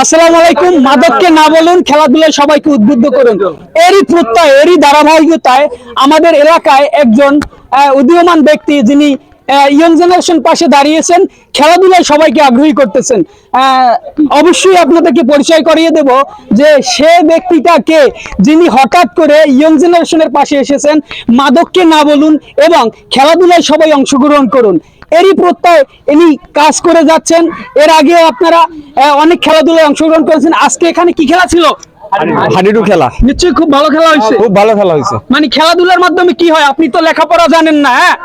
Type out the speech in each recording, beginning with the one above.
আসসালামু আলাইকুম। মাদককে না বলুন, খেলাধুলায় সবাইকে উদ্বুদ্ধ করুন। এরই প্রত্যয়, এরই ধারাবাহিকতায় আমাদের এলাকায় একজন উদীয়মান ব্যক্তি, যিনি ইয়ং জেনারেশন পাশে দাঁড়িয়েছেন, খেলাধুলায় সবাইকে আগ্রহী করতেছেন। অবশ্যই আপনাদেরকে পরিচয় করিয়ে দেব যে সে ব্যক্তিটাকে, যিনি হঠাৎ করে ইয়ং জেনারেশনের পাশে এসেছেন। মাদককে না বলুন এবং খেলাধুলায় সবাই অংশগ্রহণ করুন, এরই প্রত্যয় ইনি কাজ করে যাচ্ছেন। এর আগেও আপনারা অনেক খেলাধুলায় অংশগ্রহণ করেছেন। আজকে এখানে কি খেলা ছিল? হাডুডু খেলা। নিশ্চয়ই খুব ভালো খেলা হয়েছে। খুব ভালো খেলা হয়েছে। মানে খেলাধুলার মাধ্যমে কি হয়? আপনি তো লেখাপড়া জানেন না। হ্যাঁ,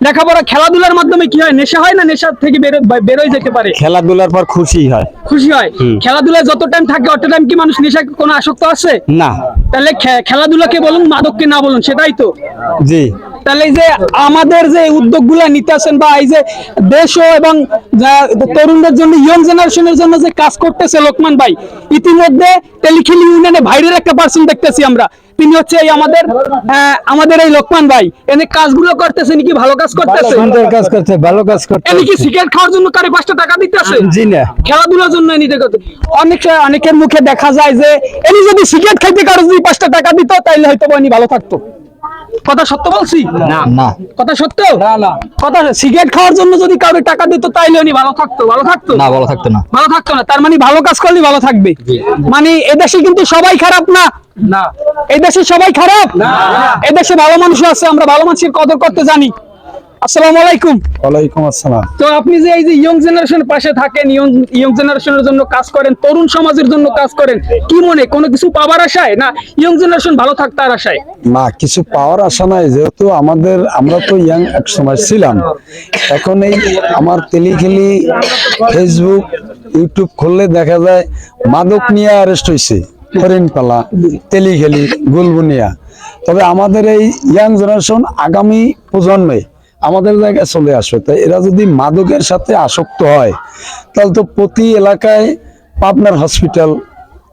লেখাপড়া খেলাধুলার মাধ্যমে কি হয়? নেশা হয় না? নেশা থেকে বেরোয় যেতে পারে। খেলাধুলার পর খুশি হয়। খুশি হয়। খেলাধুলায় যত টাইম থাকে অত টাইম কি মানুষ নেশা কোনো আসক্ত আছে? না। তাহলে খেলাধুলাকে বলুন, মাদককে না বলুন, সেটাই তো। জি। তাহলে এই যে আমাদের যে উদ্যোগগুলো নিতেছেন, বা এই যে দেশ এবং তরুণদের জন্য, ইয়ং জেনারেশনের জন্য যে কাজ করতেছে লোকমান ভাই, ইতিমধ্যে তেলিখিলি ইউনিয়নে ভাইরের একটা পার্সন দেখতেছি আমরা। তিনি হচ্ছে এই আমাদের এই লোকমান ভাই। এনে কাজগুলো করতেছেন কি ভালো কাজ করতেছে? সুন্দর কাজ করতে, ভালো কাজ করতে। এনে কি সিগারেট খাওয়ার জন্য কারে 5টা টাকা দিতেছে? জি না। খেলাধুলার জন্য এনে দেখতে অনেকের মুখে দেখা যায় যে এনি যদি সিগারেট খাইতে কারো যদি 5টা টাকা দিত, তাইলে হয়তো উনি ভালো থাকতো। কথা সত্য বলছি? না না। কথা সত্য? না না। কথা, সিগারেট খাওয়ার জন্য যদি কারো টাকা দিত, তাইলে উনি ভালো থাকতো? ভালো থাকতো না, ভালো থাকতো না। ভালো থাকতো না। তার মানে ভালো কাজ করলে ভালো থাকবে। মানে এদেশে কিন্তু সবাই খারাপ না। না, এদেশে সবাই খারাপ না। এদেশে ভালো মানুষ আছে, আমরা ভালো মানুষের কদর করতে জানি। আসসালামু আলাইকুম। ওয়ালাইকুম আসসালাম। তো আপনি যে এই যে ইয়ং জেনারেশনের পাশে থাকেন, ইয়ং জেনারেশনের জন্য কাজ করেন, তরুণ সমাজের জন্য কাজ করেন, কি মনে কোনো কিছু পাওয়ার আশায়, না ইয়ং জেনারেশন ভালো থাক তার আশায়? না, কিছু পাওয়ার আশা নাই, যেহেতু আমরা তো ইয়াং এক সময় ছিলাম। এখন এই আমার তেলিখেলি ফেসবুক, ইউটিউব খুললে দেখা যায় মাদক নিয়ে অ্যারেস্ট হয়েছে হরিণপালা, তেলিখেলি, গুলবুনিয়া। তবে আমাদের এই ইয়াং জেনারেশন আগামী প্রজন্মে আমাদের জায়গায় চলে আসবে। তাই এরা যদি মাদকের সাথে আসক্ত হয়, তাহলে তো প্রতি এলাকায় পাবনার হসপিটাল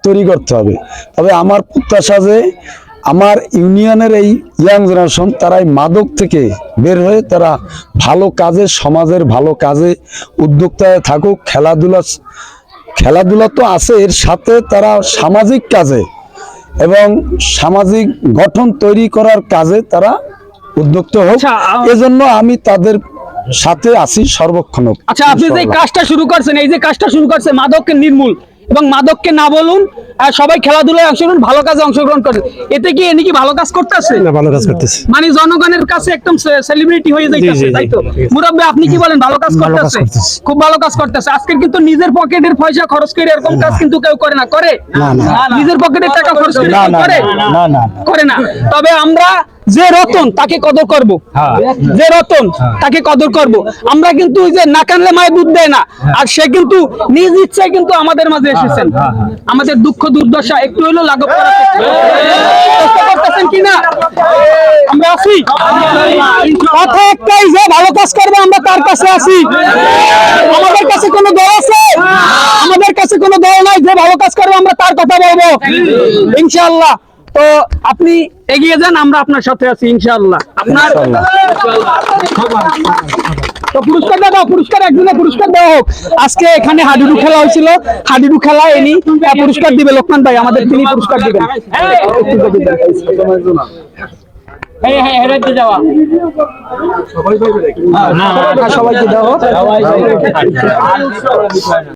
তৈরি করতে হবে। তবে আমার প্রত্যাশা যে আমার ইউনিয়নের এই ইয়াং জেনারেশন, তারাই মাদক থেকে বের হয়ে তারা ভালো কাজে, সমাজের ভালো কাজে উদ্যোক্তায় থাকুক। খেলাধুলা তো আছে, এর সাথে তারা সামাজিক কাজে এবং সামাজিক গঠন তৈরি করার কাজে তারা উদ্যোক্তা হোক। এজন্য আমি তাদের সাথে আছি সর্বক্ষণ। আচ্ছা, আপনি যে কাজটা শুরু করছেন, এই যে কাজটা শুরু করছে মাদককে নির্মূল এবং মাদককে না বলুন, সবাই খেলাধুলায় অংশগ্রহণ, ভালো কাজে অংশগ্রহণ করে, এতে কি এনি কি ভালো কাজ করতেছে? না, ভালো কাজ করতেছে। মানে জনগণের কাছে একদম সেলিব্রিটি হয়ে যাইতেছে, তাই তো? মুরব্বি, আপনি কি বলেন? ভালো কাজ করতেছে, খুব ভালো কাজ করতেছে। আজকে কিন্তু নিজের পকেটের পয়সা খরচ করে এরকম কাজ কিন্তু কেউ করে না। করে? নিজের পকেটের টাকা খরচ করে করে না, করে না। তবে আমরা যে রতন তাকে কদর করব, যে রতন তাকে কদর করব। আমরা কিন্তু ওই যে না কানলে মায়ের দুধ দেয় না, আর সে কিন্তু নিজ ইচ্ছায় কিন্তু আমাদের মাঝে এসেছেন। আমাদের দুঃখ দুর্দশা একটু হইলেও লাঘব করার চেষ্টা করতেছেন কিনা? আমরা আছি। কথা একটাই, যে ভালো কাজ করবে আমরা তার কাছে আছি। আমাদের কাছে কোনো দল আছে? আমাদের কাছে কোনো দল নাই। যে ভালো কাজ করবে আমরা তার কথা বলবো ইনশাআল্লাহ। তো আপনি এগিয়ে যান, আমরা আপনার সাথে আছি ইনশাআল্লাহ। আপনার তো পুরস্কার দাও, পুরস্কার একজনের পুরস্কার দেওয়া হোক। আজকে এখানে হাডুডু খেলা হয়েছিল, হাডুডু খেলা এনি পুরস্কার দিবে লোকমান ভাই আমাদের, তিনি পুরস্কার দিবেন। সবাইকে দেওয়া হোক।